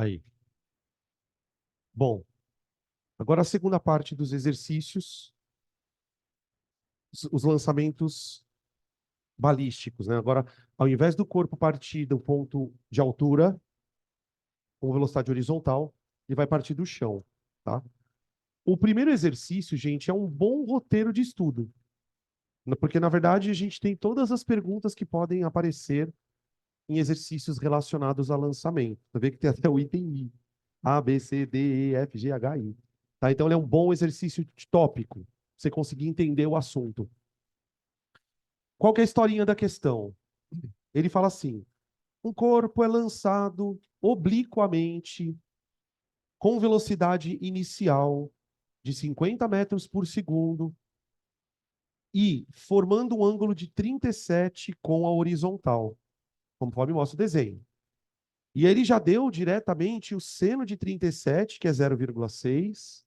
Aí. Bom, agora a segunda parte dos exercícios, os lançamentos balísticos, né? Agora, ao invés do corpo partir do ponto de altura, com velocidade horizontal, ele vai partir do chão, tá? O primeiro exercício, gente, é um bom roteiro de estudo, porque, na verdade, a gente tem todas as perguntas que podem aparecer em exercícios relacionados a lançamento. Você vê que tem até o item I. A, B, C, D, E, F, G, H, I. Tá? Então, ele é um bom exercício tópico, pra você conseguir entender o assunto. Qual que é a historinha da questão? Ele fala assim, um corpo é lançado obliquamente com velocidade inicial de 50 metros por segundo e formando um ângulo de 37 com a horizontal, conforme mostra o desenho. E ele já deu diretamente o seno de 37, que é 0,6,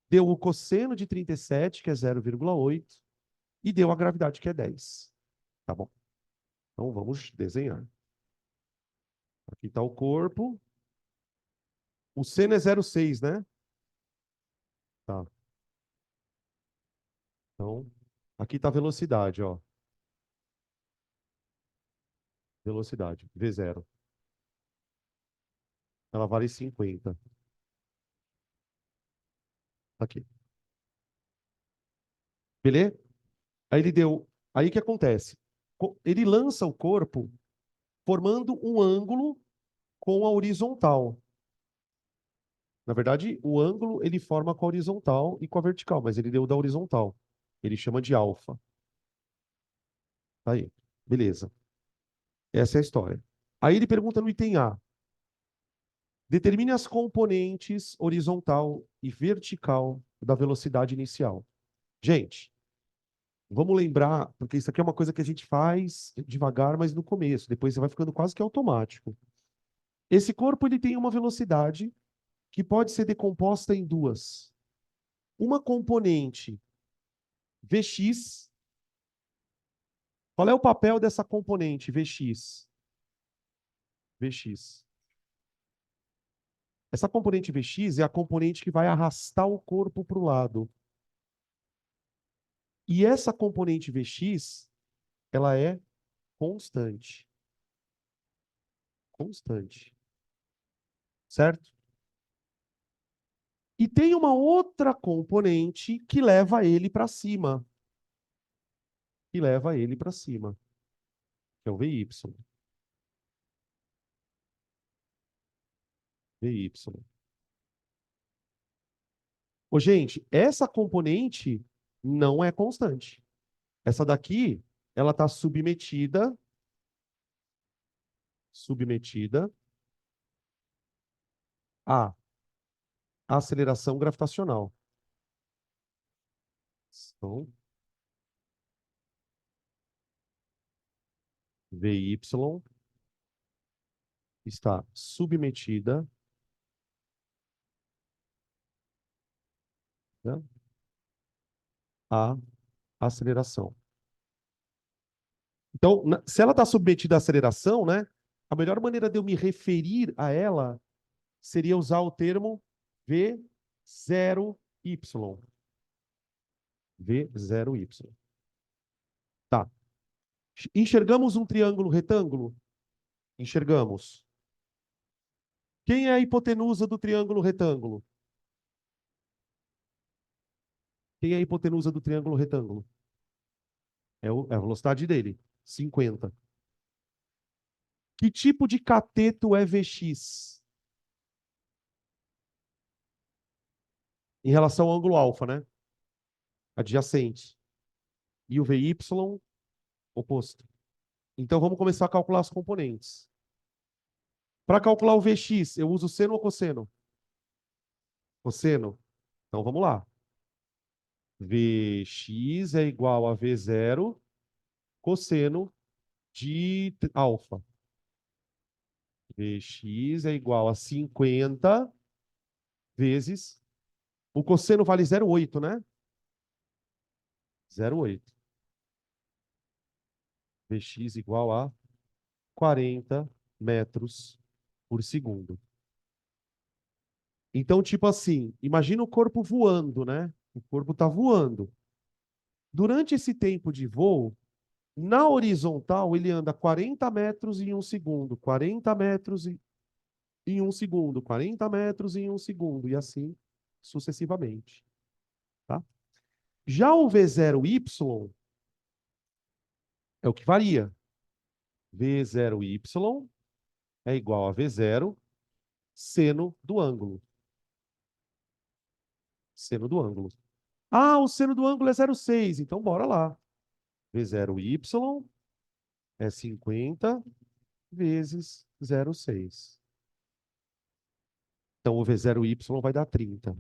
deu o cosseno de 37, que é 0,8, e deu a gravidade, que é 10. Tá bom? Então vamos desenhar. Aqui está o corpo. O seno é 0,6, né? Tá. Então, aqui está a velocidade, ó. Velocidade, V0. Ela vale 50. Aqui. Beleza? Aí ele deu. Aí o que acontece? Ele lança o corpo formando um ângulo com a horizontal. Na verdade, o ângulo ele forma com a horizontal e com a vertical, mas ele deu da horizontal. Ele chama de alfa. Tá aí. Beleza. Essa é a história. Aí ele pergunta no item A. Determine as componentes horizontal e vertical da velocidade inicial. Gente, vamos lembrar, porque isso aqui é uma coisa que a gente faz devagar, mas no começo. Depois você vai ficando quase que automático. Esse corpo ele tem uma velocidade que pode ser decomposta em duas. Uma componente Vx. Qual é o papel dessa componente Vx? Vx. Essa componente Vx é a componente que vai arrastar o corpo para o lado. E essa componente Vx, ela é constante. Constante. Certo? E tem uma outra componente que leva ele para cima. Que leva ele para cima. Que é o Vy. Vy. Ô, gente, essa componente não é constante. Essa daqui, ela está submetida à aceleração gravitacional. Então, Vy está submetida, né, à aceleração. Então, se ela está submetida à aceleração, né, a melhor maneira de eu me referir a ela seria usar o termo V0Y. V0Y. Tá. Enxergamos um triângulo retângulo? Enxergamos. Quem é a hipotenusa do triângulo retângulo? Quem é a hipotenusa do triângulo retângulo? É a velocidade dele, 50. Que tipo de cateto é Vx? Em relação ao ângulo alfa, né? Adjacente. E o Vy, oposto. Então vamos começar a calcular as componentes. Para calcular o Vx, eu uso seno ou cosseno? Cosseno. Então vamos lá. Vx é igual a V0 cosseno de alfa. Vx é igual a 50 vezes. O cosseno vale 0,8, né? 0,8. Vx igual a 40 metros por segundo. Então, tipo assim, imagina o corpo voando, né? O corpo está voando. Durante esse tempo de voo, na horizontal, ele anda 40 metros em um segundo, 40 metros em um segundo, 40 metros em um segundo, e assim sucessivamente. Tá? Já o V0Y é o que varia. V0Y é igual a V0 seno do ângulo. Seno do ângulo. Ah, o seno do ângulo é 0,6, então bora lá. V0Y é 50 vezes 0,6. Então o V0Y vai dar 30.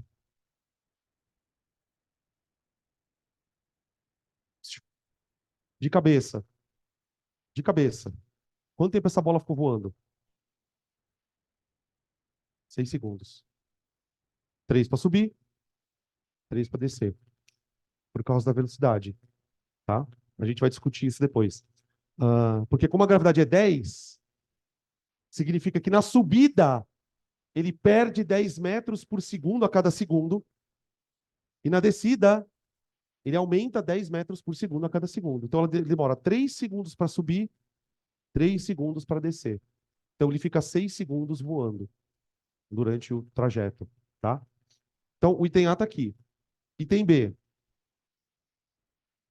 De cabeça, de cabeça. Quanto tempo essa bola ficou voando? 6 segundos. 3 para subir, 3 para descer. Por causa da velocidade, tá? A gente vai discutir isso depois. Porque como a gravidade é 10, significa que na subida ele perde 10 metros por segundo a cada segundo. E na descida, ele aumenta 10 metros por segundo a cada segundo. Então ela demora 3 segundos para subir, 3 segundos para descer. Então ele fica 6 segundos voando durante o trajeto, tá? Então o item A está aqui. Item B.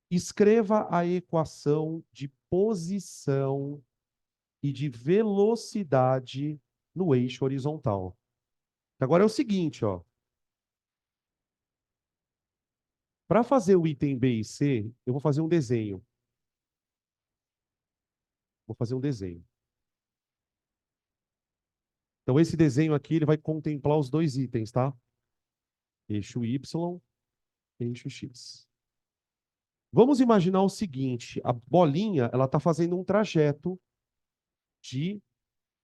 Escreva a equação de posição e de velocidade no eixo horizontal. Agora é o seguinte, ó. Para fazer o item B e C, eu vou fazer um desenho. Vou fazer um desenho. Então, esse desenho aqui ele vai contemplar os dois itens, tá? Eixo Y, eixo X. Vamos imaginar o seguinte: a bolinha ela está fazendo um trajeto de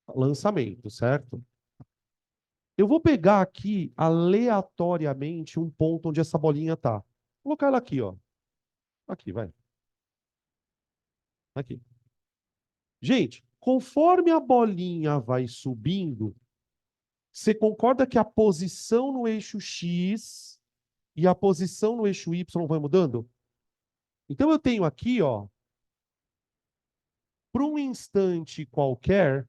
lançamento, certo? Eu vou pegar aqui aleatoriamente um ponto onde essa bolinha está. Vou colocar ela aqui, ó. Aqui, vai. Aqui. Gente, conforme a bolinha vai subindo, você concorda que a posição no eixo X e a posição no eixo Y vai mudando? Então eu tenho aqui, ó, para um instante qualquer,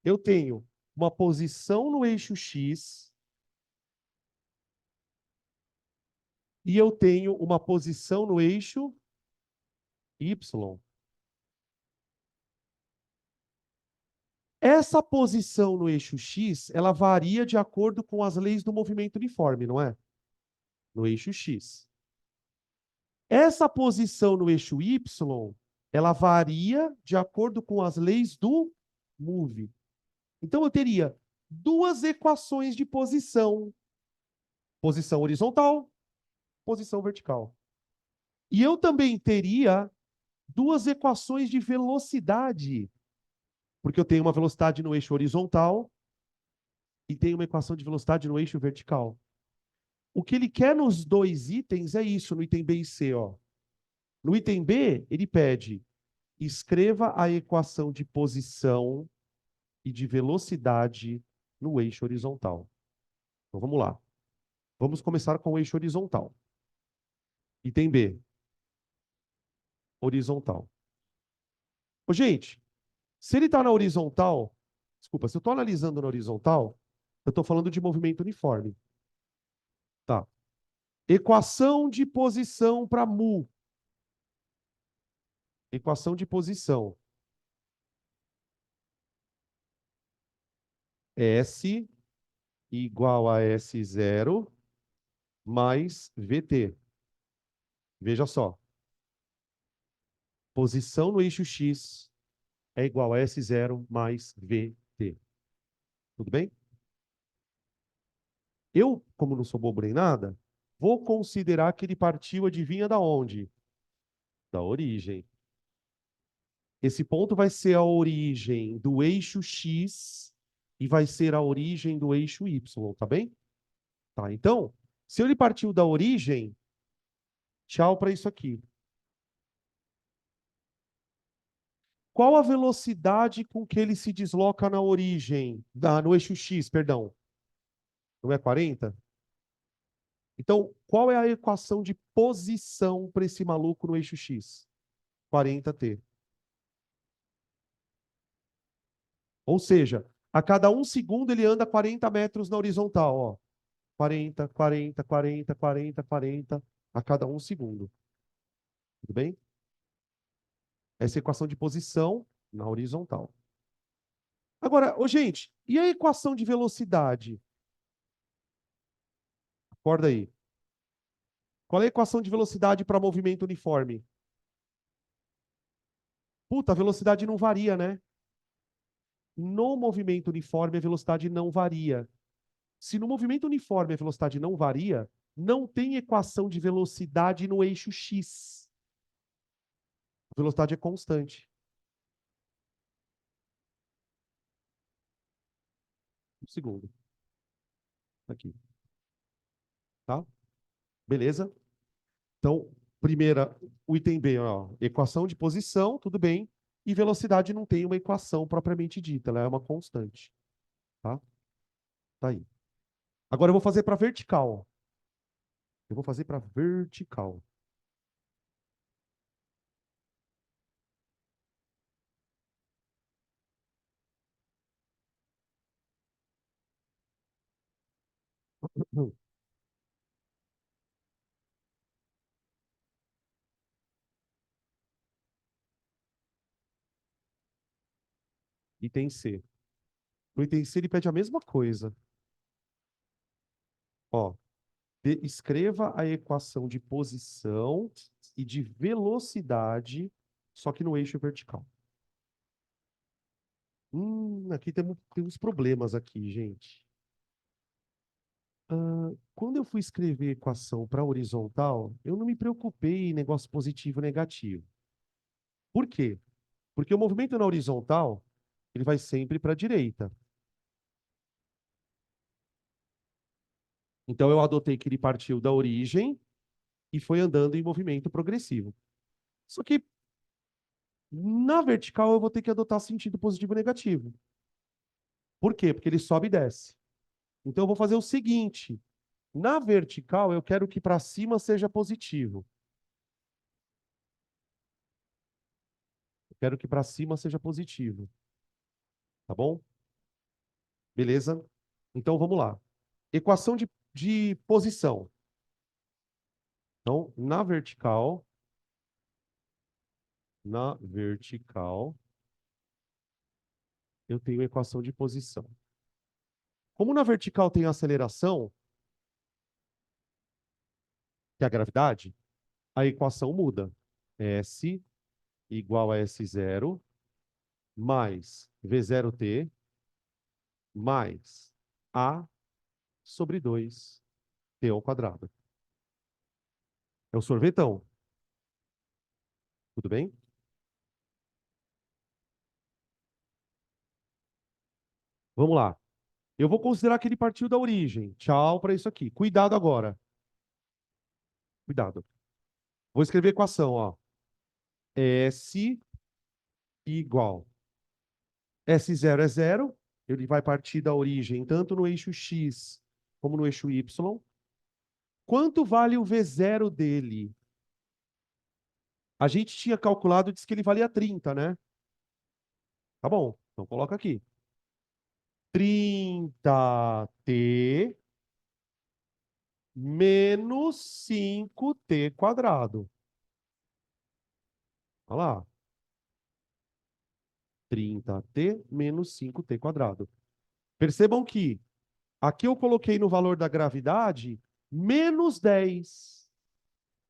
eu tenho uma posição no eixo X e eu tenho uma posição no eixo Y. Essa posição no eixo X, ela varia de acordo com as leis do movimento uniforme, não é? No eixo X. Essa posição no eixo Y, ela varia de acordo com as leis do move. Então eu teria duas equações de posição. Posição horizontal, posição vertical. E eu também teria duas equações de velocidade, porque eu tenho uma velocidade no eixo horizontal e tenho uma equação de velocidade no eixo vertical. O que ele quer nos dois itens é isso, no item B e C, ó. No item B, ele pede: escreva a equação de posição e de velocidade no eixo horizontal. Então vamos lá. Vamos começar com o eixo horizontal. Item B, horizontal. Ô, gente, se ele está na horizontal, desculpa, se eu estou analisando na horizontal, eu estou falando de movimento uniforme. Tá. Equação de posição para mu. Equação de posição. S igual a S0 mais VT. Veja só. Posição no eixo X é igual a S0 mais VT. Tudo bem? Eu, como não sou bobo nem nada, vou considerar que ele partiu, adivinha da onde? Da origem. Esse ponto vai ser a origem do eixo X e vai ser a origem do eixo Y, tá bem? Tá, então, se ele partiu da origem, tchau para isso aqui. Qual a velocidade com que ele se desloca na origem, no eixo X, perdão? Não é 40? Então, qual é a equação de posição para esse maluco no eixo X? 40t. Ou seja, a cada 1 segundo ele anda 40 metros na horizontal, ó. 40, 40, 40, 40, 40, a cada 1 segundo. Tudo bem? Essa é a equação de posição na horizontal. Agora, ô, gente, e a equação de velocidade? Acorda aí. Qual é a equação de velocidade para movimento uniforme? Puta, a velocidade não varia, né? No movimento uniforme, a velocidade não varia. Se no movimento uniforme a velocidade não varia, não tem equação de velocidade no eixo X. A velocidade é constante. Um segundo. Aqui. Tá? Beleza? Então, primeira, o item B, ó, equação de posição, tudo bem. E velocidade não tem uma equação propriamente dita, ela é uma constante. Tá? Tá aí. Agora eu vou fazer para vertical. Eu vou fazer para vertical. Item C. No item C ele pede a mesma coisa. Ó, escreva a equação de posição e de velocidade, só que no eixo vertical. Aqui tem uns problemas aqui, gente. Quando eu fui escrever equação para horizontal, eu não me preocupei em negócio positivo e negativo. Por quê? Porque o movimento na horizontal, ele vai sempre para a direita. Então eu adotei que ele partiu da origem e foi andando em movimento progressivo. Só que na vertical eu vou ter que adotar sentido positivo e negativo. Por quê? Porque ele sobe e desce. Então eu vou fazer o seguinte: na vertical eu quero que para cima seja positivo. Eu quero que para cima seja positivo. Tá bom? Beleza? Então vamos lá. Equação de posição. Então, na vertical, eu tenho equação de posição. Como na vertical tem aceleração, que é a gravidade, a equação muda. S igual a S0 mais V0t mais A sobre 2t ao quadrado. É o sorvetão. Tudo bem? Vamos lá. Eu vou considerar que ele partiu da origem. Tchau para isso aqui. Cuidado agora. Cuidado. Vou escrever a equação, ó. S igual. S0 é zero. Ele vai partir da origem tanto no eixo X como no eixo Y. Quanto vale o V0 dele? A gente tinha calculado, disse que ele valia 30, né? Tá bom, então coloca aqui. 30t menos 5t quadrado. Olha lá. 30t menos 5t quadrado. Percebam que aqui eu coloquei no valor da gravidade menos 10.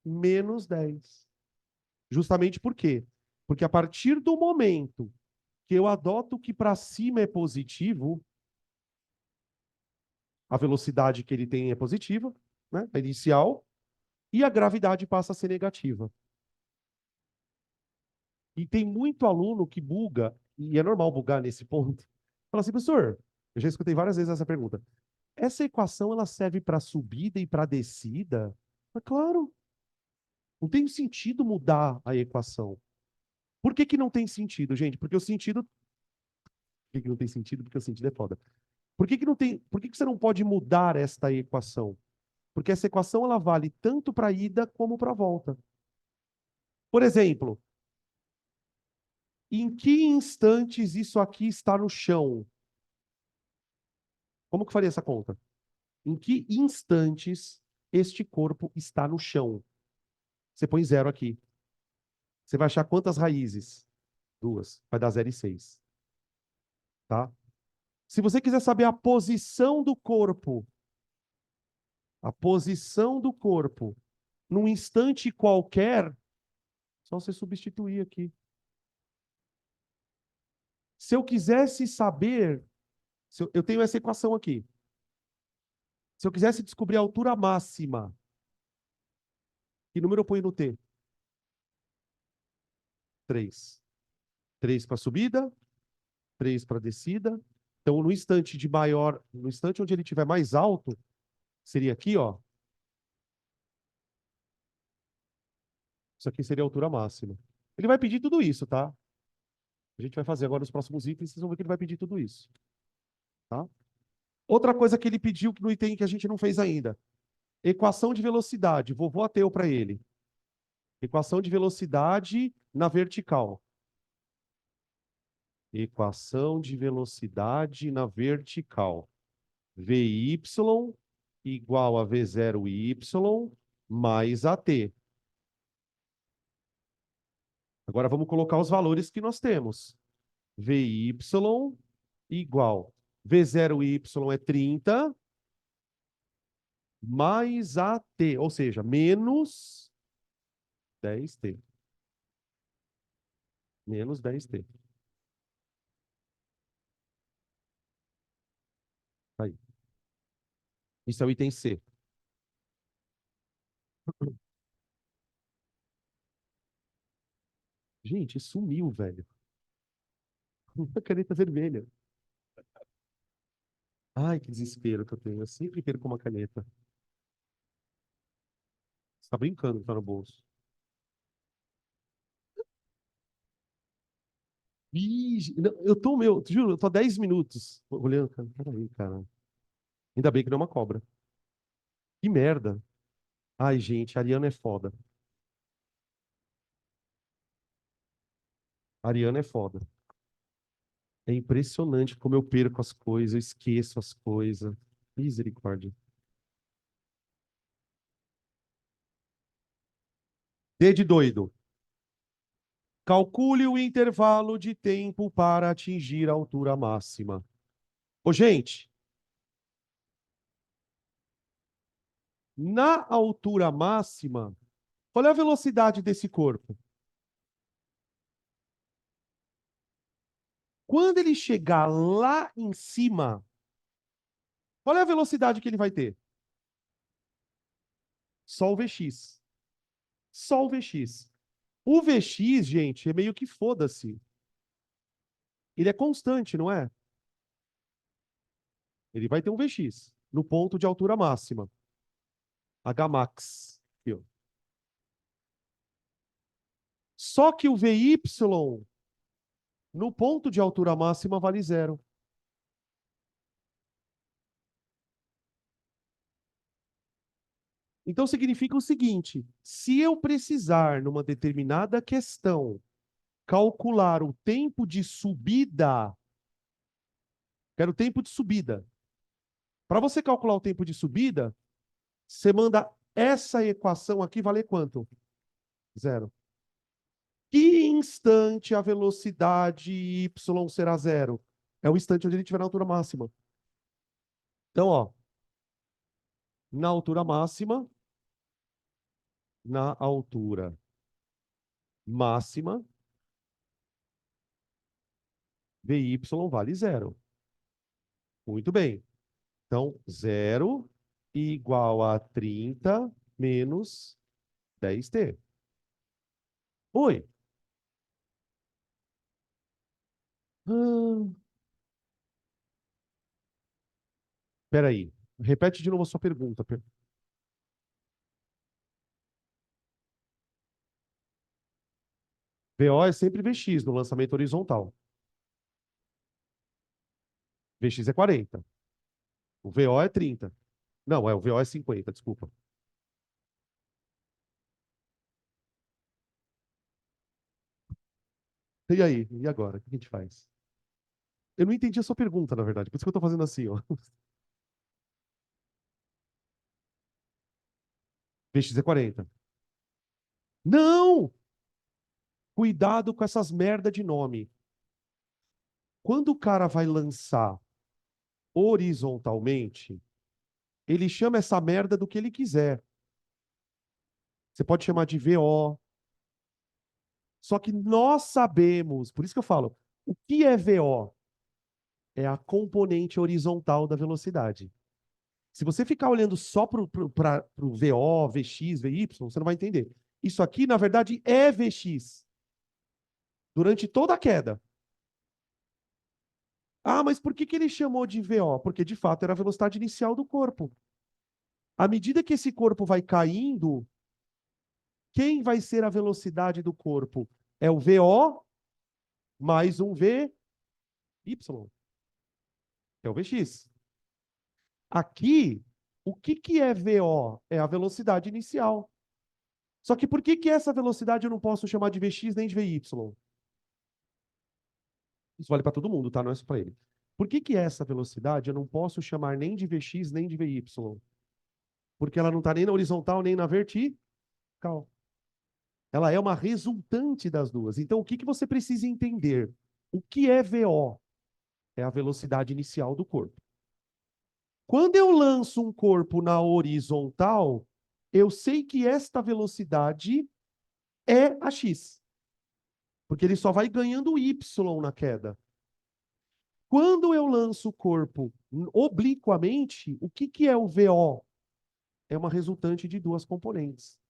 Menos 10. Justamente por quê? Porque a partir do momento que eu adoto que para cima é positivo, a velocidade que ele tem é positiva, né? A inicial, e a gravidade passa a ser negativa. E tem muito aluno que buga, e é normal bugar nesse ponto. Fala assim, professor, eu já escutei várias vezes essa pergunta. Essa equação ela serve para subida e para descida? Mas claro, não tem sentido mudar a equação. Por que que não tem sentido, gente? Porque o sentido... Por que que não tem sentido? Porque o sentido é foda. Por que que não tem... Por que que você não pode mudar esta equação? Porque essa equação ela vale tanto para a ida como para a volta. Por exemplo, em que instantes isso aqui está no chão? Como que faria essa conta? Em que instantes este corpo está no chão? Você põe zero aqui. Você vai achar quantas raízes? Duas. Vai dar 0 e 6. Tá? Se você quiser saber a posição do corpo, num instante qualquer, só você substituir aqui. Se eu quisesse saber, eu tenho essa equação aqui. Se eu quisesse descobrir a altura máxima, que número eu ponho no T? 3. 3 para subida, 3 para descida. Então, no instante de maior, no instante onde ele estiver mais alto, seria aqui, ó. Isso aqui seria a altura máxima. Ele vai pedir tudo isso, tá? A gente vai fazer agora os próximos itens, vocês vão ver que ele vai pedir tudo isso, tá? Outra coisa que ele pediu que no item que a gente não fez ainda. Equação de velocidade. Vovô ateu para ele. Equação de velocidade na vertical. Equação de velocidade na vertical. Vy igual a V0y mais AT. Agora vamos colocar os valores que nós temos. Vy igual. V0y é 30 mais AT, ou seja, menos 10T. Menos 10T. Aí. Isso é o item C. Gente, sumiu, velho. Uma caneta vermelha. Ai, que desespero que eu tenho. Eu sempre perco uma caneta. Você tá brincando que tá no bolso. Ih, não, eu tô, juro, eu tô há 10 minutos olhando. Cara, peraí, cara. Ainda bem que não é uma cobra. Que merda. Ai, gente, a Ariana é foda. A Ariana é foda. É impressionante como eu perco as coisas, eu esqueço as coisas. Misericórdia. D de doido. Calcule o intervalo de tempo para atingir a altura máxima. Ô, gente, na altura máxima, qual é a velocidade desse corpo? Quando ele chegar lá em cima, qual é a velocidade que ele vai ter? Só o Vx. Só o Vx. O Vx, gente, é meio que foda-se. Ele é constante, não é? Ele vai ter um Vx no ponto de altura máxima. Hmax. Aqui, ó. Só que o Vy no ponto de altura máxima vale zero. Então significa o seguinte: se eu precisar, numa determinada questão, calcular o tempo de subida, quero o tempo de subida. Para você calcular o tempo de subida, você manda essa equação aqui valer quanto? Zero. Que instante a velocidade y será zero? É o instante onde ele estiver na altura máxima. Então, ó, na altura máxima, na altura máxima, Vy vale zero. Muito bem. Então, zero igual a 30 menos 10T. Oi. Ah, peraí. Repete de novo a sua pergunta. VO é sempre VX no lançamento horizontal. VX é 40. O VO é 30. Não, o VO é 50, desculpa. E aí? E agora? O que a gente faz? Eu não entendi a sua pergunta, na verdade. Por isso que eu tô fazendo assim, ó. VX é 40. Não! Cuidado com essas merda de nome. Quando o cara vai lançar horizontalmente, ele chama essa merda do que ele quiser. Você pode chamar de VO. Só que nós sabemos, por isso que eu falo, o que é VO? É a componente horizontal da velocidade. Se você ficar olhando só para o VO, VX, VY, você não vai entender. Isso aqui, na verdade, é VX durante toda a queda. Ah, mas por que ele chamou de VO? Porque, de fato, era a velocidade inicial do corpo. À medida que esse corpo vai caindo, quem vai ser a velocidade do corpo? É o VO mais um VY, que é o VX. Aqui, o que é VO? É a velocidade inicial. Só que por que essa velocidade eu não posso chamar de VX nem de VY? Isso vale para todo mundo, tá? Não é só para ele. Por que essa velocidade eu não posso chamar nem de VX nem de VY? Porque ela não está nem na horizontal nem na vertical. Ela é uma resultante das duas. Então, o que você precisa entender? O que é VO? É a velocidade inicial do corpo. Quando eu lanço um corpo na horizontal, eu sei que esta velocidade é a x, porque ele só vai ganhando y na queda. Quando eu lanço o corpo obliquamente, o que é o VO? É uma resultante de duas componentes.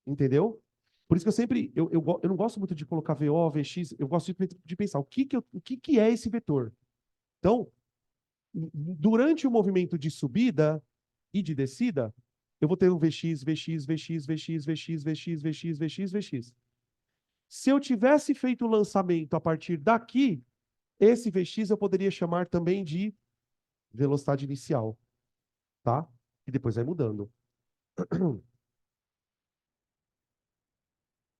Entendeu? Por isso que eu sempre, eu não gosto muito de colocar VO, VX, eu gosto de pensar o que é esse vetor. Então, durante o movimento de subida e de descida, eu vou ter um VX, VX, VX, VX, VX, VX, VX, VX, VX. Se eu tivesse feito o lançamento a partir daqui, esse VX eu poderia chamar também de velocidade inicial, tá? E depois vai mudando.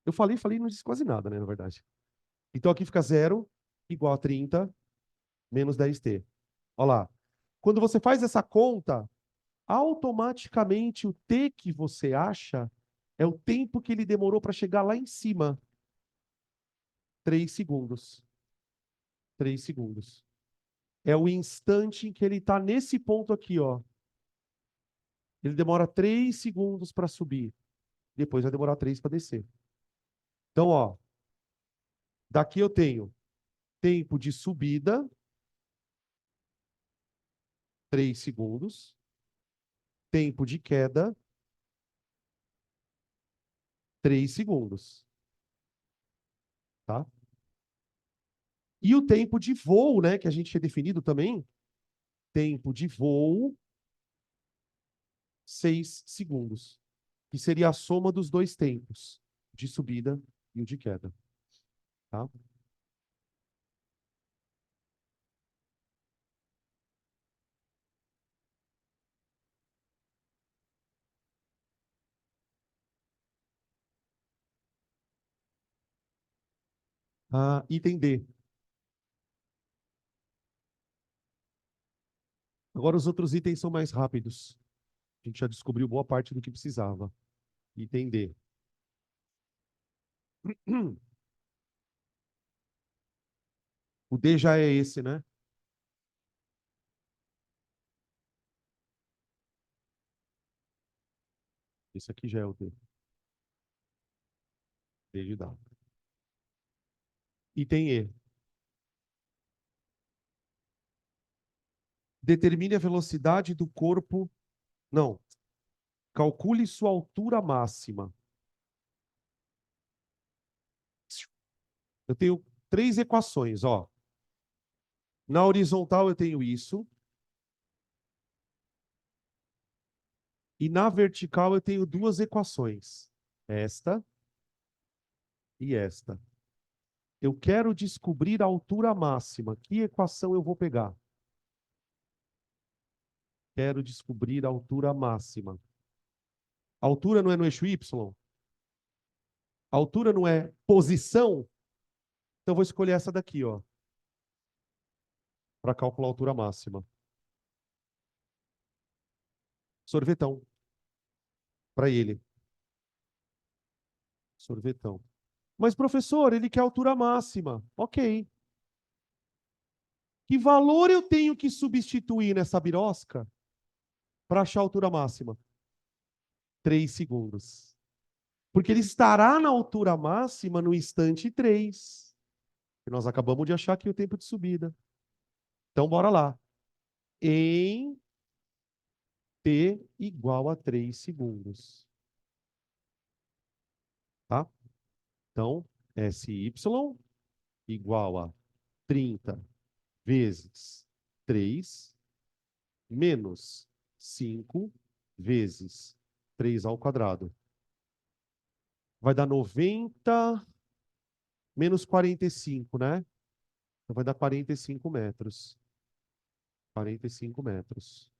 Eu falei, e não disse quase nada, né, na verdade. Então aqui fica 0 igual a 30 menos 10t. Olha lá. Quando você faz essa conta, automaticamente o t que você acha é o tempo que ele demorou para chegar lá em cima. 3 segundos. 3 segundos. É o instante em que ele está nesse ponto aqui, ó. Ele demora 3 segundos para subir. Depois vai demorar 3 para descer. Então, ó, daqui eu tenho tempo de subida, 3 segundos. Tempo de queda, 3 segundos. Tá? E o tempo de voo, né, que a gente tinha definido também, tempo de voo, 6 segundos. Que seria a soma dos dois tempos, de subida e o de queda. Tá? Ah, item D. Agora os outros itens são mais rápidos. A gente já descobriu boa parte do que precisava. Item D. O D já é esse, né? Esse aqui já é o D. D de dado. Item E. Determine a velocidade do corpo. Não. Calcule sua altura máxima. Eu tenho três equações, ó. Na horizontal eu tenho isso. E na vertical eu tenho duas equações. Esta e esta. Eu quero descobrir a altura máxima. Que equação eu vou pegar? Quero descobrir a altura máxima. A altura não é no eixo Y? A altura não é posição? Então eu vou escolher essa daqui, ó, para calcular a altura máxima. Sorvetão. Para ele. Sorvetão. Mas, professor, ele quer a altura máxima. Ok. Que valor eu tenho que substituir nessa birosca para achar a altura máxima? 3 segundos. Porque ele estará na altura máxima no instante 3. E nós acabamos de achar aqui o tempo de subida. Então, bora lá. Em t igual a 3 segundos. Tá? Então, SY igual a 30 vezes 3 menos 5 vezes 3 ao quadrado. Vai dar 90 menos 45, né? Então vai dar 45 metros. 45 metros.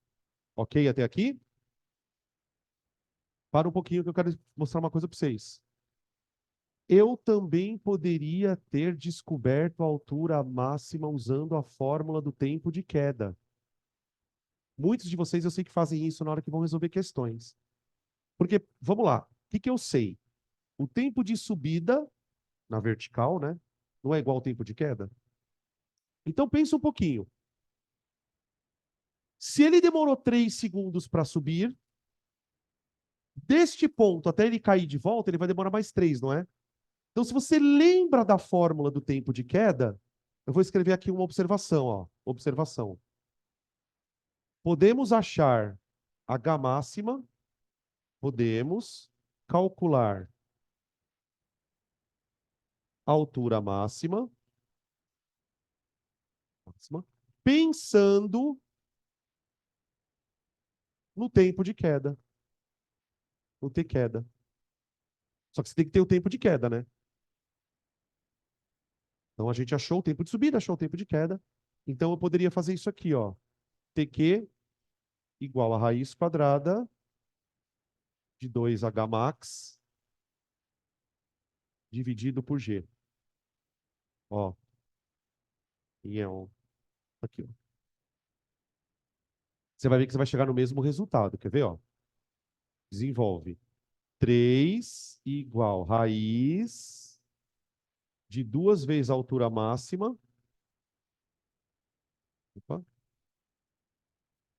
Ok até aqui? Para um pouquinho que eu quero mostrar uma coisa para vocês. Eu também poderia ter descoberto a altura máxima usando a fórmula do tempo de queda. Muitos de vocês eu sei que fazem isso na hora que vão resolver questões. Porque, vamos lá, o que que eu sei? O tempo de subida na vertical, né? Não é igual ao tempo de queda? Então pensa um pouquinho. Se ele demorou 3 segundos para subir, deste ponto até ele cair de volta, ele vai demorar mais 3, não é? Então, se você lembra da fórmula do tempo de queda, eu vou escrever aqui uma observação, ó. Observação. Podemos achar H máxima, podemos calcular a altura máxima, pensando no tempo de queda, no T queda. Só que você tem que ter o tempo de queda, né? Então a gente achou o tempo de subida, achou o tempo de queda. Então eu poderia fazer isso aqui, ó. TQ igual a raiz quadrada de 2H max dividido por G. Ó, e é um, aqui, ó. Você vai ver que você vai chegar no mesmo resultado. Quer ver, ó? Desenvolve. 3 igual raiz de 2 vezes a altura máxima, opa,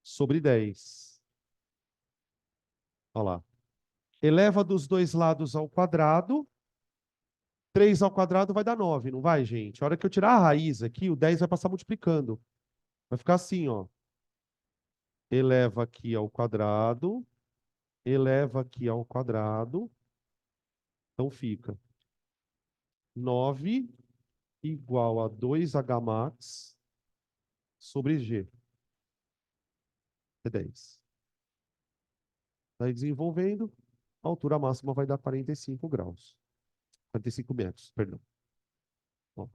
sobre 10. Olha lá. Eleva dos dois lados ao quadrado. 3 ao quadrado vai dar 9, não vai, gente? A hora que eu tirar a raiz aqui, o 10 vai passar multiplicando. Vai ficar assim, ó. Eleva aqui ao quadrado. Eleva aqui ao quadrado. Então fica 9 igual a 2H max sobre G. É 10. Daí desenvolvendo, a altura máxima vai dar 45 graus. 45 metros, perdão. Ó,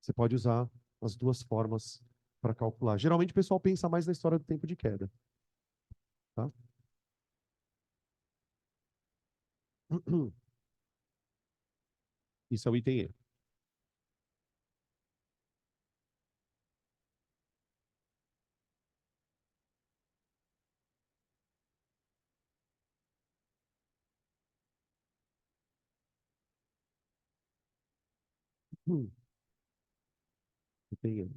você pode usar as duas formas para calcular. Geralmente o pessoal pensa mais na história do tempo de queda. Tá? Isso é o item E. Item E.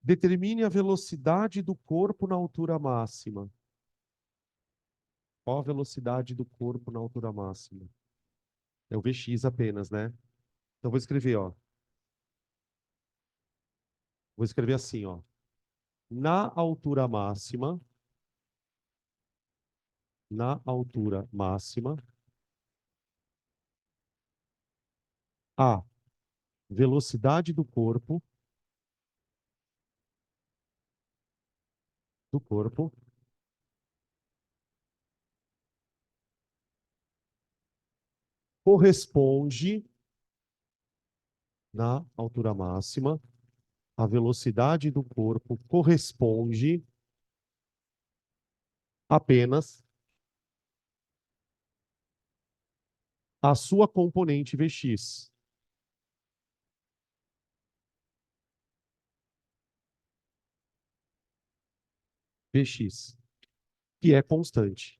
Determine a velocidade do corpo na altura máxima. Qual a velocidade do corpo na altura máxima? É o Vx apenas, né? Então vou escrever, ó. Vou escrever assim, ó. Na altura máxima, a velocidade do corpo corresponde, na altura máxima, a velocidade do corpo corresponde apenas à sua componente Vx. Vx, que é constante.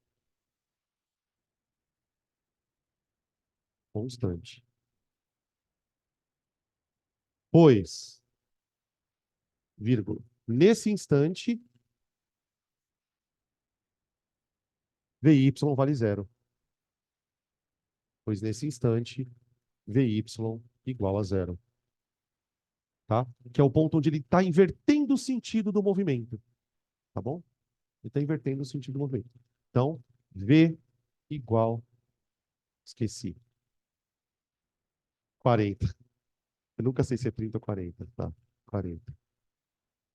Constante. Pois, vírgula, nesse instante, VY vale zero. Pois nesse instante, VY igual a zero. Tá? Que é o ponto onde ele está invertendo o sentido do movimento. Tá bom? Ele está invertendo o sentido do movimento. Então, V igual, esqueci, 40. Eu nunca sei se é 30 ou 40. Tá? 40.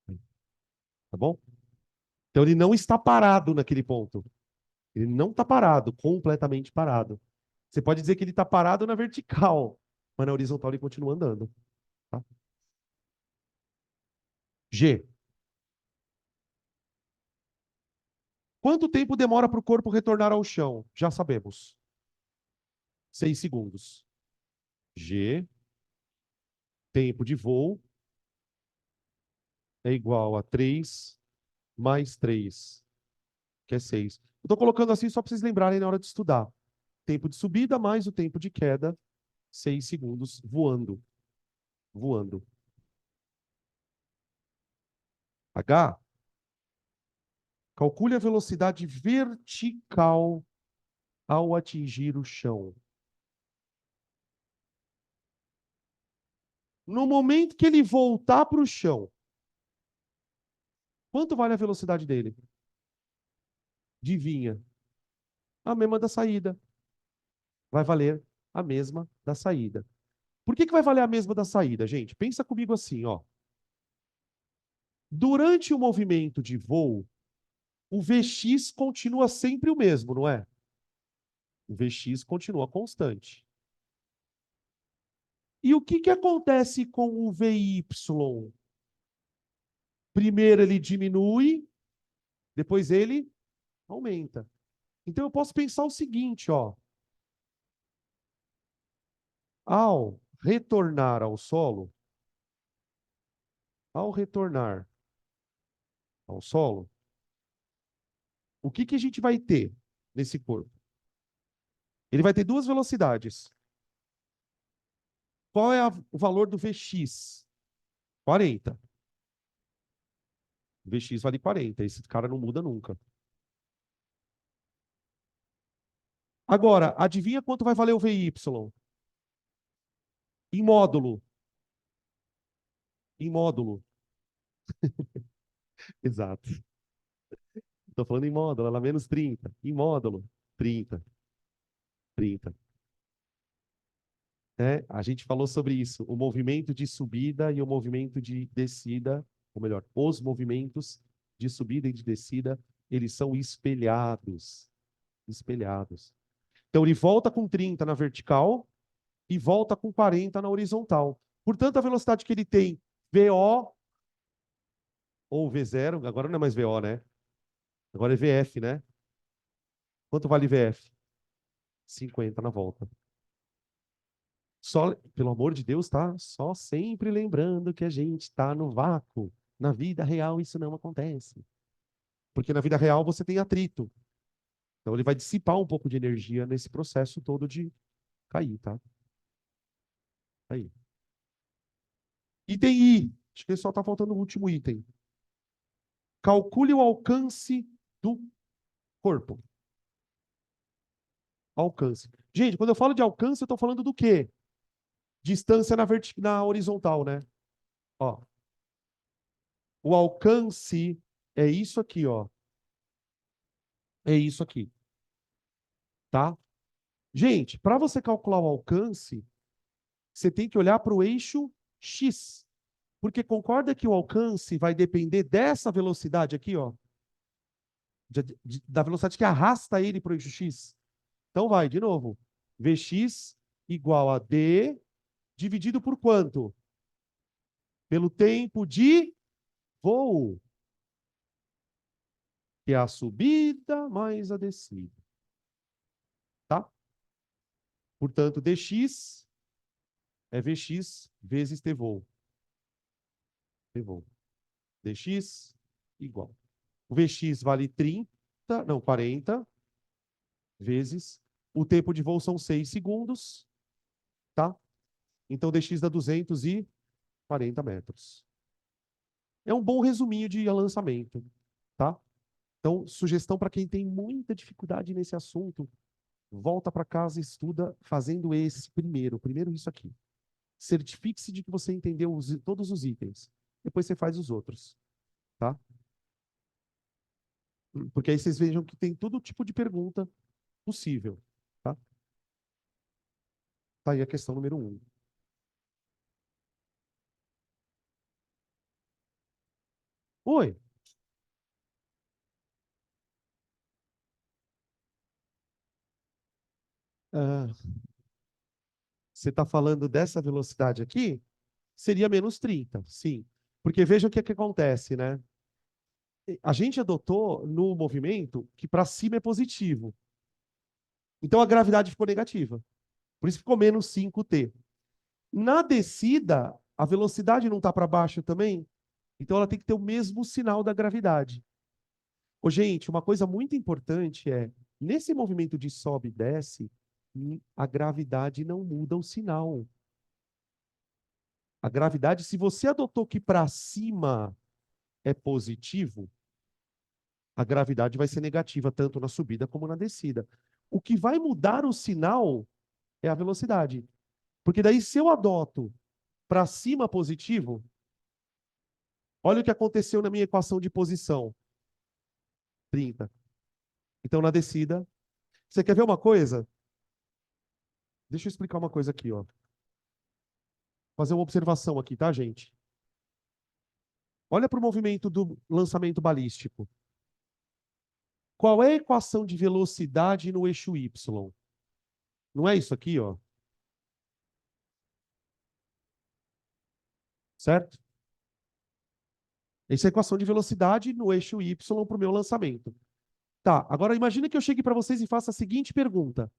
Tá bom? Então, ele não está parado naquele ponto. Ele não está parado, completamente parado. Você pode dizer que ele está parado na vertical, mas na horizontal ele continua andando. Tá? G. Quanto tempo demora para o corpo retornar ao chão? Já sabemos. 6 segundos. G, tempo de voo, é igual a 3 mais 3, que é 6. Eu estou colocando assim só para vocês lembrarem na hora de estudar. Tempo de subida mais o tempo de queda, 6 segundos voando. Voando. H, calcule a velocidade vertical ao atingir o chão. No momento que ele voltar para o chão, quanto vale a velocidade dele? Adivinha? A mesma da saída. Vai valer a mesma da saída. Por que vai valer a mesma da saída, gente? Pensa comigo assim, ó. Durante o movimento de voo, o Vx continua sempre o mesmo, não é? O Vx continua constante. E o que acontece com o Vy? Primeiro ele diminui, depois ele aumenta. Então eu posso pensar o seguinte, ó. Ao retornar ao solo, ao retornar ao solo, o que a gente vai ter nesse corpo? Ele vai ter duas velocidades. Qual é o valor do Vx? 40. O Vx vale 40. Esse cara não muda nunca. Agora, adivinha quanto vai valer o Vy? Em módulo. Em módulo. Exato. Estou falando em módulo, ela menos 30. Em módulo, 30. 30. É, a gente falou sobre isso. O movimento de subida e o movimento de descida, ou melhor, os movimentos de subida e de descida, eles são espelhados. Espelhados. Então, ele volta com 30 na vertical e volta com 40 na horizontal. Portanto, a velocidade que ele tem, VO ou V0, agora não é mais VO, né? Agora é VF, né? Quanto vale VF? 50 na volta. Só, pelo amor de Deus, tá? Só sempre lembrando que a gente está no vácuo. Na vida real isso não acontece. Porque na vida real você tem atrito. Então ele vai dissipar um pouco de energia nesse processo todo de cair, tá? Aí. Item I. Acho que só está faltando o último item. Calcule o alcance do corpo. Alcance. Gente, quando eu falo de alcance, eu estou falando do quê? Distância na horizontal, né? Ó. O alcance é isso aqui, ó. É isso aqui. Tá? Gente, para você calcular o alcance, você tem que olhar para o eixo X. Porque concorda que o alcance vai depender dessa velocidade aqui, ó. Da velocidade que arrasta ele para o eixo X. Então vai, de novo. Vx igual a D dividido por quanto? Pelo tempo de voo, que é a subida mais a descida, tá? Portanto, dx é Vx vezes T voo. T voo. Dx igual. O Vx vale 30, não, 40 vezes. O tempo de voo são 6 segundos, tá? Então, dx dá 240 metros. É um bom resuminho de lançamento, tá? Então, sugestão para quem tem muita dificuldade nesse assunto, volta para casa e estuda fazendo esse primeiro. Primeiro isso aqui. Certifique-se de que você entendeu todos os itens. Depois você faz os outros, tá? Porque aí vocês vejam que tem todo tipo de pergunta possível, tá? Tá aí a questão número 1. Oi. Ah, você está falando dessa velocidade aqui? Seria menos 30, sim. Porque veja o que acontece, né? A gente adotou no movimento que para cima é positivo. Então a gravidade ficou negativa. Por isso ficou menos 5t. Na descida, a velocidade não está para baixo também? Então ela tem que ter o mesmo sinal da gravidade. Ô, gente, uma coisa muito importante é, nesse movimento de sobe e desce, a gravidade não muda o sinal. A gravidade, se você adotou que para cima é positivo, a gravidade vai ser negativa tanto na subida como na descida. O que vai mudar o sinal é a velocidade. Porque daí, se eu adoto para cima positivo, olha o que aconteceu na minha equação de posição. 30. Então, na descida, você quer ver uma coisa? Deixa eu explicar uma coisa aqui, ó. Fazer uma observação aqui, tá, gente? Olha para o movimento do lançamento balístico. Qual é a equação de velocidade no eixo Y? Não é isso aqui, ó? Certo? Essa é a equação de velocidade no eixo Y para o meu lançamento. Tá, agora imagine que eu chegue para vocês e faça a seguinte pergunta.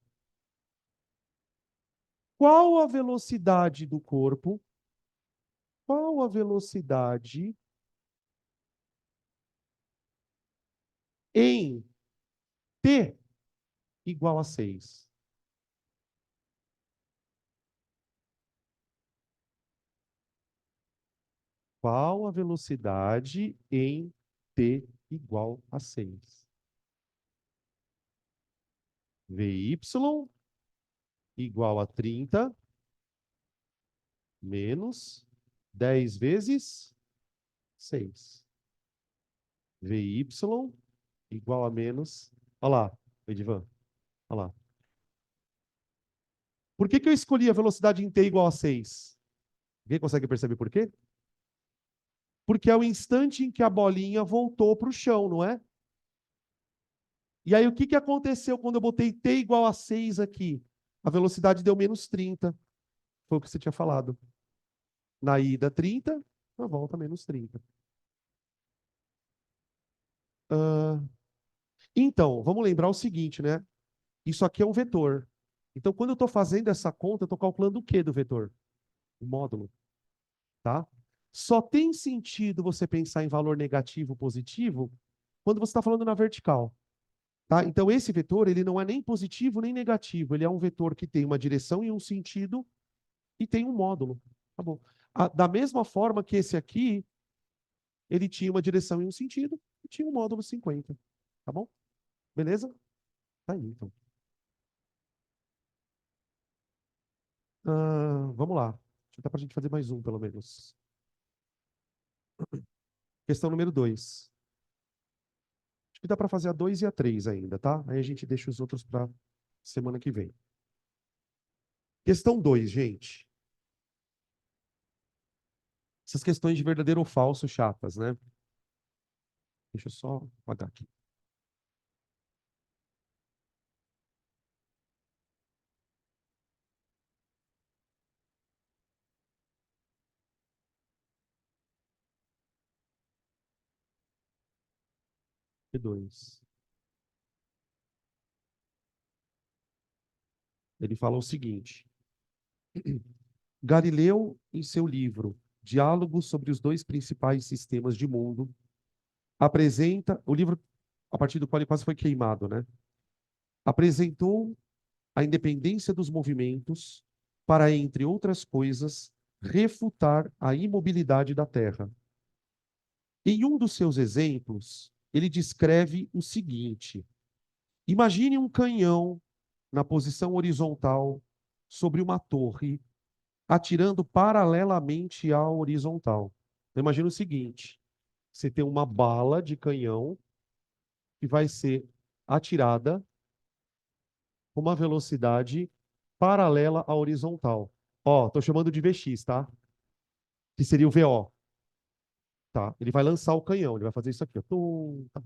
Qual a velocidade do corpo? Qual a velocidade em t igual a 6? Qual a velocidade em t igual a 6? Vy igual a 30 menos 10 vezes 6. Vy igual a menos... Olha lá, Edivan. Olha lá. Por que que eu escolhi a velocidade em t igual a 6? Alguém consegue perceber por quê? Porque é o instante em que a bolinha voltou para o chão, não é? E aí, o que que aconteceu quando eu botei t igual a 6 aqui? A velocidade deu menos 30. Foi o que você tinha falado. Na ida, 30. Na volta, menos 30. Ah, então, vamos lembrar o seguinte, né? Isso aqui é um vetor. Então, quando eu estou fazendo essa conta, eu estou calculando o que do vetor? O módulo, tá? Só tem sentido você pensar em valor negativo ou positivo quando você está falando na vertical. Tá? Então, esse vetor ele não é nem positivo nem negativo. Ele é um vetor que tem uma direção e um sentido e tem um módulo. Tá bom. Da mesma forma que esse aqui, ele tinha uma direção e um sentido e tinha um módulo 50. Tá bom? Beleza? Tá aí, então. Vamos lá. Deixa eu dar para a gente fazer mais um, pelo menos. Questão número 2. Acho que dá para fazer a 2 e a 3 ainda, tá? Aí a gente deixa os outros para semana que vem. Questão 2, gente. Essas questões de verdadeiro ou falso chatas, né? Deixa eu só apagar aqui. E2. Ele fala o seguinte: Galileu, em seu livro Diálogos sobre os dois principais sistemas de mundo, apresenta o livro a partir do qual ele quase foi queimado, né? Apresentou a independência dos movimentos para, entre outras coisas, refutar a imobilidade da Terra. Em um dos seus exemplos, ele descreve o seguinte: imagine um canhão na posição horizontal sobre uma torre, atirando paralelamente à horizontal. Então, imagina o seguinte: você tem uma bala de canhão que vai ser atirada com uma velocidade paralela à horizontal. Ó, estou chamando de VX, tá? Que seria o VO, tá? Ele vai lançar o canhão, ele vai fazer isso aqui, ó. Tum, tá.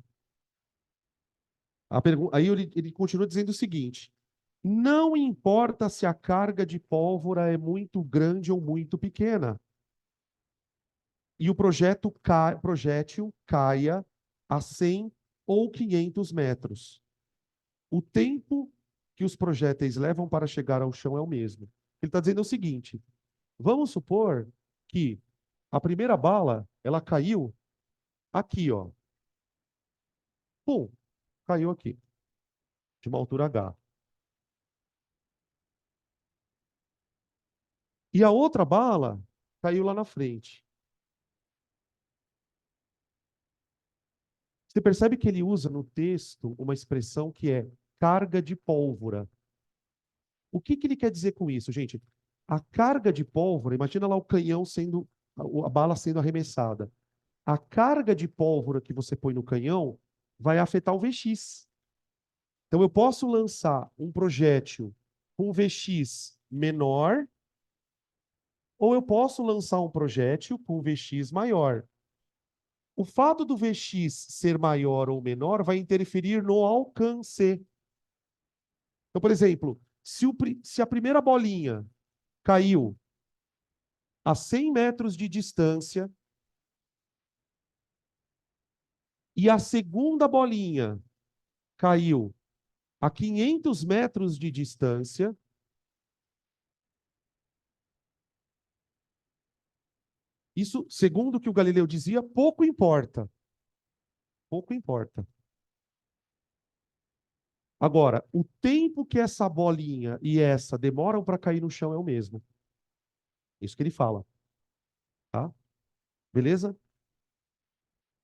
Aí ele continua dizendo o seguinte: não importa se a carga de pólvora é muito grande ou muito pequena, e o projétil caia a 100 ou 500 metros. O tempo que os projéteis levam para chegar ao chão é o mesmo. Ele está dizendo o seguinte: vamos supor que a primeira bala ela caiu aqui, ó. Pum, caiu aqui, de uma altura H. E a outra bala caiu lá na frente. Você percebe que ele usa no texto uma expressão que é carga de pólvora. O que que ele quer dizer com isso, gente? A carga de pólvora, imagina lá o canhão sendo, a bala sendo arremessada. A carga de pólvora que você põe no canhão vai afetar o VX. Então eu posso lançar um projétil com VX menor, ou eu posso lançar um projétil com VX maior. O fato do VX ser maior ou menor vai interferir no alcance. Então, por exemplo, se a primeira bolinha caiu a 100 metros de distância e a segunda bolinha caiu a 500 metros de distância, isso, segundo o que o Galileu dizia, pouco importa. Pouco importa. Agora, o tempo que essa bolinha e essa demoram para cair no chão é o mesmo. Isso que ele fala, tá? Beleza?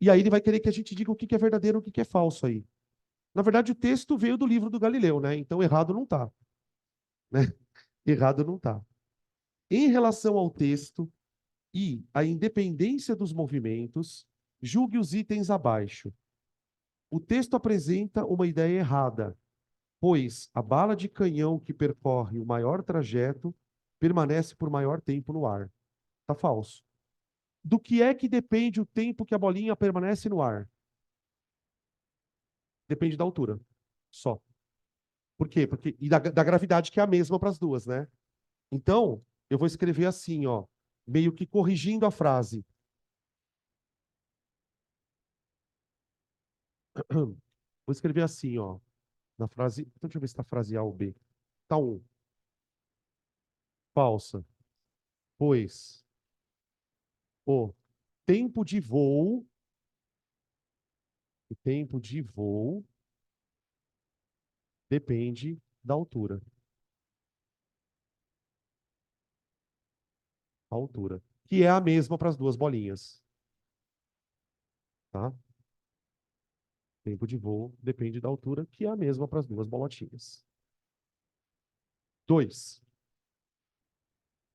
E aí ele vai querer que a gente diga o que é verdadeiro e o que é falso aí. Na verdade, o texto veio do livro do Galileu, né? Então errado não tá, né? Errado não tá. Em relação ao texto e à independência dos movimentos, julgue os itens abaixo. O texto apresenta uma ideia errada, pois a bala de canhão que percorre o maior trajeto permanece por maior tempo no ar. Tá falso. Do que é que depende o tempo que a bolinha permanece no ar? Depende da altura. Só. Por quê? Porque, e da gravidade, que é a mesma para as duas, né? Então, eu vou escrever assim, ó, meio que corrigindo a frase. Vou escrever assim, ó, na frase. Então, deixa eu ver se está frase A ou B. Tá um. Falsa. Pois o tempo de voo, o tempo de voo depende da altura. A altura. Que é a mesma para as duas bolinhas. Tá? Tempo de voo depende da altura, que é a mesma para as duas bolotinhas. 2.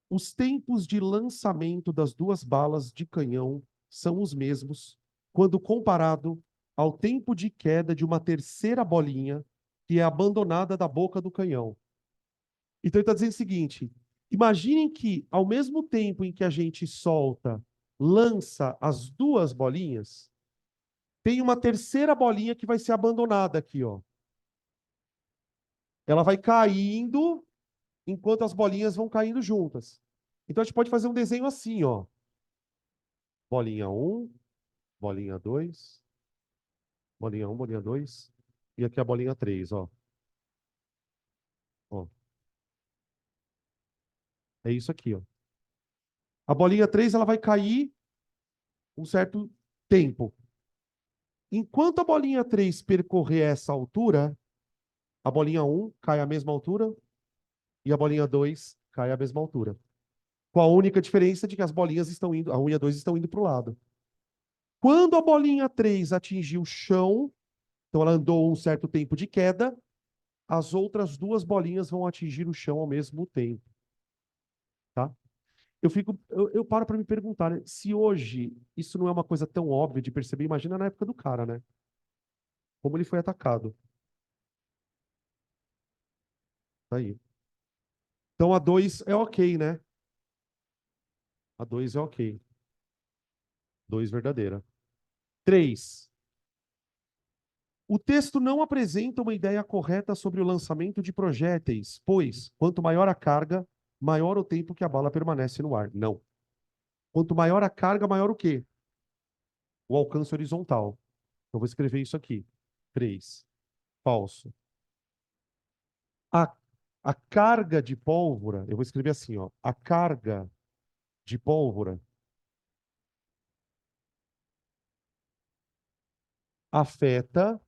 Os tempos de lançamento das duas balas de canhão são os mesmos quando comparado ao tempo de queda de uma terceira bolinha que é abandonada da boca do canhão. Então ele está dizendo o seguinte: imaginem que, ao mesmo tempo em que a gente solta, lança as duas bolinhas, tem uma terceira bolinha que vai ser abandonada aqui, ó. Ela vai caindo enquanto as bolinhas vão caindo juntas. Então a gente pode fazer um desenho assim, ó. Bolinha 1, bolinha 2, Bolinha um, bolinha 2. E aqui a bolinha 3, ó. Ó. É isso aqui, ó. A bolinha 3 ela vai cair um certo tempo. Enquanto a bolinha 3 percorrer essa altura, a bolinha um cai à mesma altura e a bolinha 2 cai à mesma altura. Com a única diferença de que as bolinhas estão indo, a 1 e a 2 estão indo para o lado. Quando a bolinha 3 atingir o chão, então ela andou um certo tempo de queda, as outras duas bolinhas vão atingir o chão ao mesmo tempo. Tá? Eu paro para me perguntar, né, se hoje isso não é uma coisa tão óbvia de perceber, imagina na época do cara, né? Como ele foi atacado. Tá aí. Então a 2 é ok, né? A 2 é ok. 2 verdadeira. 3. O texto não apresenta uma ideia correta sobre o lançamento de projéteis, pois, quanto maior a carga, maior o tempo que a bala permanece no ar. Não. Quanto maior a carga, maior o quê? O alcance horizontal. Eu vou escrever isso aqui. 3. Falso. A, a carga de pólvora, eu vou escrever assim, ó. A carga de pólvora afeta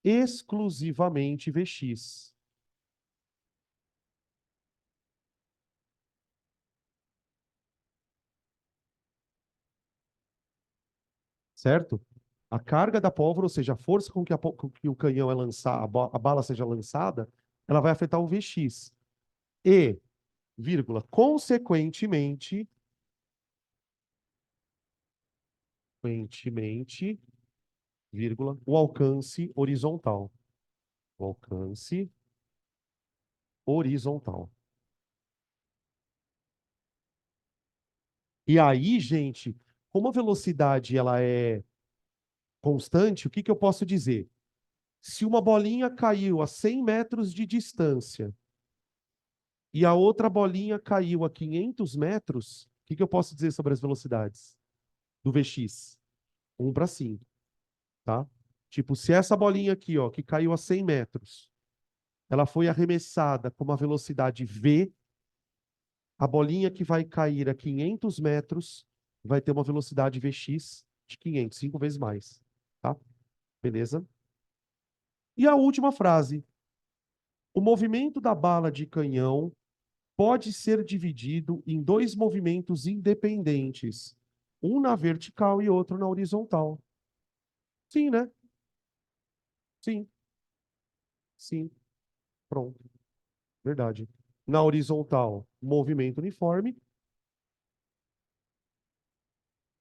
exclusivamente Vx. Certo? A carga da pólvora, ou seja, a força com que o canhão é lançar, a bala seja lançada, ela vai afetar o Vx. E, vírgula, consequentemente, vírgula, o alcance horizontal. O alcance horizontal. E aí, gente, como a velocidade ela é constante, o que que eu posso dizer? Se uma bolinha caiu a 100 metros de distância e a outra bolinha caiu a 500 metros, o que que eu posso dizer sobre as velocidades do Vx? 1 para 5, tá? Tipo, se essa bolinha aqui, ó, que caiu a 100 metros, ela foi arremessada com uma velocidade v, a bolinha que vai cair a 500 metros vai ter uma velocidade Vx de 500, 5 vezes mais, tá? Beleza? E a última frase. O movimento da bala de canhão pode ser dividido em dois movimentos independentes, um na vertical e outro na horizontal. Sim, né? Sim, sim. Pronto. Verdade. Na horizontal, movimento uniforme,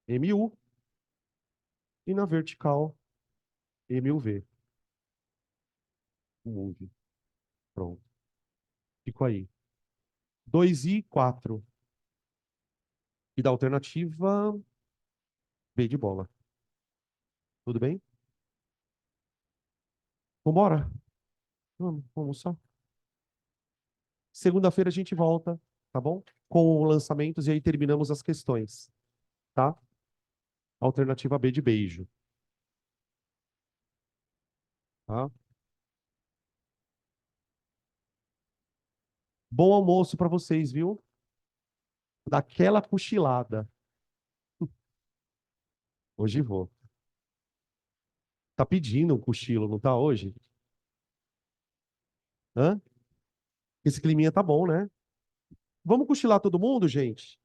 MU, e na vertical, MUV. Move. Pronto. Ficou aí. 2 e 4. E da alternativa, B de bola. Tudo bem? Vambora? Vamos só. Segunda-feira a gente volta, tá bom? Com lançamentos e aí terminamos as questões, tá? Alternativa B de beijo, tá? Bom almoço para vocês, viu? Daquela cochilada. Hoje vou. Tá pedindo um cochilo, não tá hoje? Hã? Esse climinha tá bom, né? Vamos cochilar todo mundo, gente?